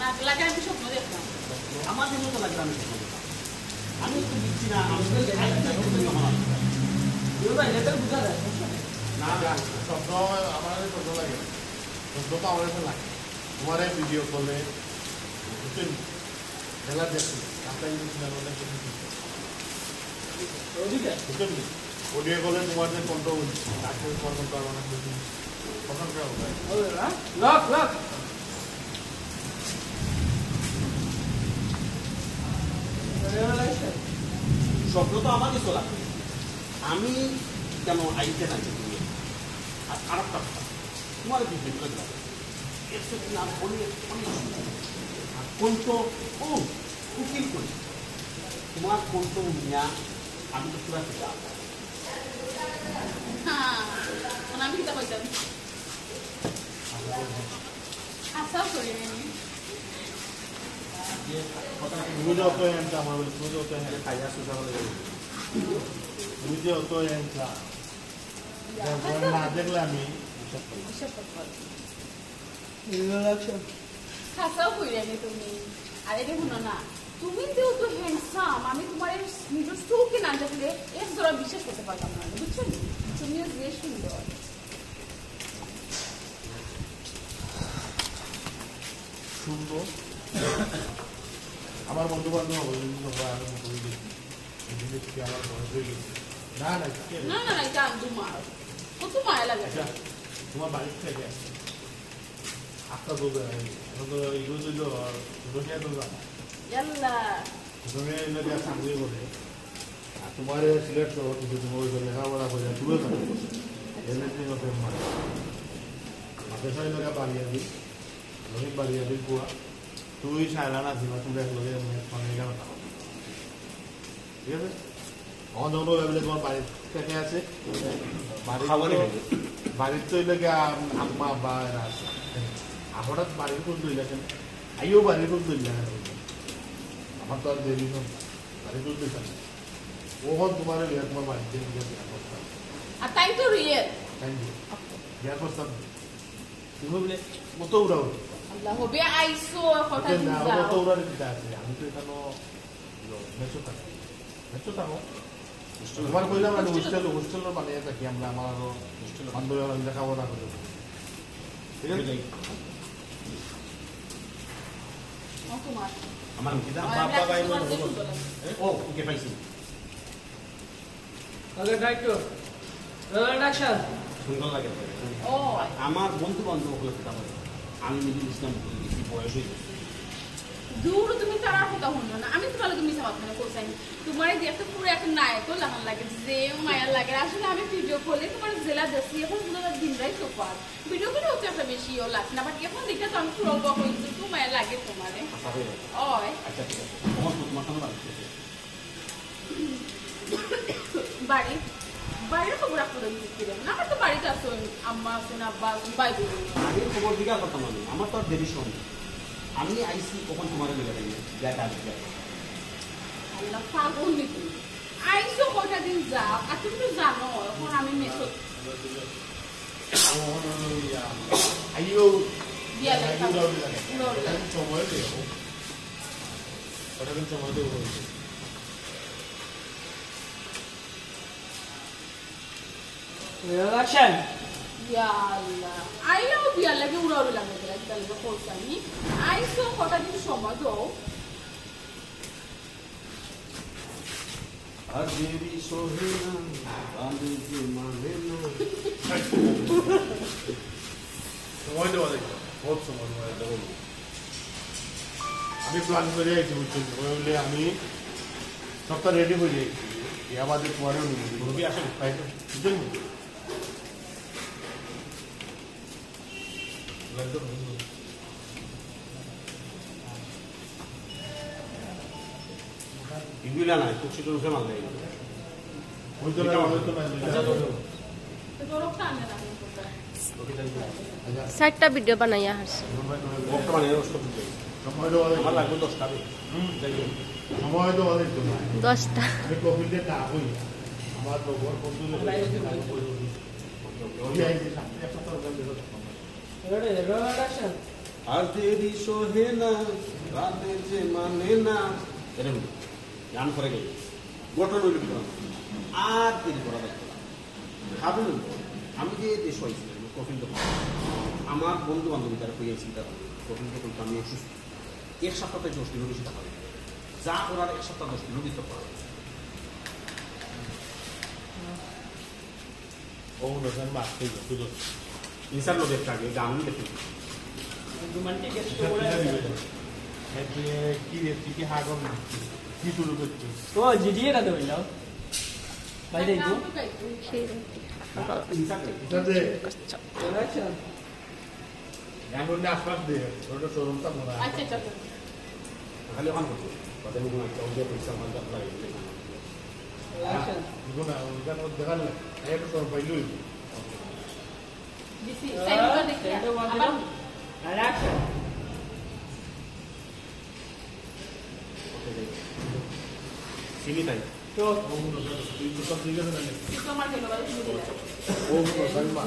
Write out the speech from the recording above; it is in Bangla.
না লাগে আমি স্বপ্ন দেখলাম আমার জন্য তো লাগে আমি তো দিচ্ছি না আমি ভাই এটা বুঝা যায় না না স্বপ্ন আমার স্বপ্ন লাগে স্বপ্ন তো আমার কাছে লাগে তোমার ভিডিও কলে বুঝছেন খেলা দেখছি আপনার কিন্তু অনেক কিছু বুঝছেন অডিও কলে তোমার যে কন্ট্রো তাকে কন্ট্রোল করা অনেক কিছু কখন করা হবে লক লক স্বপ্ন তো আমারই চলা আমি কেন আইতে না আর আরেকটা কথা তোমার বিদ্যুৎ করে দিলাম এর সাথে না বলি কোনটো ও উকিল করি তোমার কোনটো মিয়া আমি তো পুরা পিতা হ্যাঁ আমি কিতা কইতাম আশা করি আমি তুমি যে অত এনটা আমার বলে তুমি যে অত এনটা খাইয়া সুজা বলে তুমি যে অত এনটা না দেখলে আমি খাসাও কইরে নি তুমি আরে দেখুন না তুমি যেহেতু হ্যান্ডসাম আমি তোমার নিজের চোখে না দেখলে এর দ্বারা বিশ্বাস করতে পারতাম না বুঝছেন তুমিও বেশ সুন্দর সুন্দর আমার বন্ধু বান্ধব আমার বয়স হয়ে গেছে না না না না এটা তোমার কত মায়া লাগে তোমার বাড়ির থেকে আটটা বলবে এগুলো দিল দুনিয়া তো জানা ইয়াল্লা দুনিয়া এলে দিয়া চাকরি করে আর তোমার সিলেক্ট করো কিন্তু তোমার ওই লেখাপড়া করে তুলে থাকো এলে তুমি ওকে মানে হাতে সাই লোকা বাড়িয়ে দিই লোক বাড়িয়ে দিই কুয়া তুই সাইলা না দিবা তুমি লোকে মানে গেল ঠিক আছে অন্য লেভেলে তোমার বাড়ির থেকে আছে বাড়ির তো এলাকা আম্মা আব্বা এরা আছে হঠাৎ বাড়ির কোন দইলা কেন আইও বাড়ির কোন দইলা আমার তো আর দেরি নয় বাড়ির কোন দইলা ওখন তোমার তোমার বাড়িতে বিয়া করতাম আর তাই তো রিয়েল থ্যাংক ইউ বিয়া করতাম তুমি বলে কত উড়াও আল্লাহ হবে আইসো কথা না দিছা কত উড়ার দিতে আছে আমি তো এখানে মেসো থাকি মেসো থাকো তোমার কইলাম আমি হোস্টেলের বানিয়ে থাকি আমরা আমার আরো বান্ধবী লেখাপড়া করে ঠিক আছে তোমার আমার বাবা ভাই ও ওকে পাইছি আগে ডাইটো ডাকশন সুন্দর লাগে ও আমার বন্ধু বান্ধব হলে আমি মিডিল ইসলাম বলে গেছি বয়স হয়ে গেছে দূর তুমি তার কথা শুনো না আমি তোমার তুমি সাবধানে করছাই তোমার দেখতে পুরো এক নায়ক লাগান লাগে যে মায়া লাগে আসলে আমি ভিডিও করলে তোমার জেলা দেশি এখন পুরো দিন রাই তো পার ভিডিও করে হচ্ছে একটা বেশিও লাগছে না বাট এখন দেখতে তো আমি পুরো অবাক হয়েছি তো মায়া লাগে তোমারে ওই আচ্ছা ঠিক আছে তোমার কোনো বাড়ি বাইরের খবর আপনাদের দিতে না আমার তো বাড়িতে আছে আম্মা আছে না আব্বা আছে ভাই বোন আমি খবর দিকে করতাম আমার তো আর দেরি সময় আমি আইসি কখন তোমার মিলে যাই আসবে আল্লাহ পাগল নাকি আইসো কটা দিন যাও আর তুমি তো জানো এখন আমি মেসো আইও দিয়া লাগে সময় দেব ওটা কিন্তু সময় দেব রিঅ্যাকশন ইয়া আল্লাহ আইও দিয়া লাগে উড়া উড়া লাগে তাহলে কোসানি আইসো কটা দিন সময় দাও আজেরি সোহেনা বাঁধে যে মানে না সময় দেওয়া দেখো বহুত সময় দেবো আমি প্ল্যান করে আইছি বুঝছেন বলে আমি সবটা রেডি হয়ে যাইছি এ আমাদের পরেও রবি আসেন বুঝছেন এগুলা না কুচিটা উঠে মারলে হয়তো না হয়তো না তো গরমটা আনে না সাতটা ভিডিও বানাইয়া হারছে বর্তমানে সময় দেওয়া আমার লাগবে 10 টাকা সময় দেওয়া দেখতো না 10টা আমি কপিতে না হই আমার তো ঘর বন্ধু রেডি রিঅ্যাকশন আর দেরি সহে না রাতে যে মানে না এরকম গান করে গেল গোটা রইল আর দেরি করা দেখতে ভাবুন আমি যে দেশ হয়েছিলাম কফিল দোকান আমার বন্ধু বান্ধবী তারা পেয়েছি তারা কফিল দোকান আমি অসুস্থ এক সপ্তাহে 10 কিলো বেশি টাকা যা ওনার এক সপ্তাহ 10 কিলো দিতে পারে ও নতুন মারতে শুধু ইনসার লোকের আগে গান দেখি রোমান্টিক কি রে কি হাগম কি শুরু করছিস ও জিডিয়ে না দেবে যাও ভাই দেখো ইনসার এটা দে অ্যাকশন এখন আশপাশ দে ওটা শোরুমটা মনে হয় আচ্ছা আচ্ছা খালি অন করতে কথা বলুন একটা ওই যে পয়সা মানতে লাগে অ্যাকশন দেখুন ওখানে দেখাল না এটা শোরুম পাইলই দিছি সাইডটা দেখি সেটা ওয়ান আবার আর অ্যাকশন সীমিতাই তো ও নতুন তুই তো ঠিক আছে না কিন্তু আমার গেল বলে শুরু করে ও নতুন মা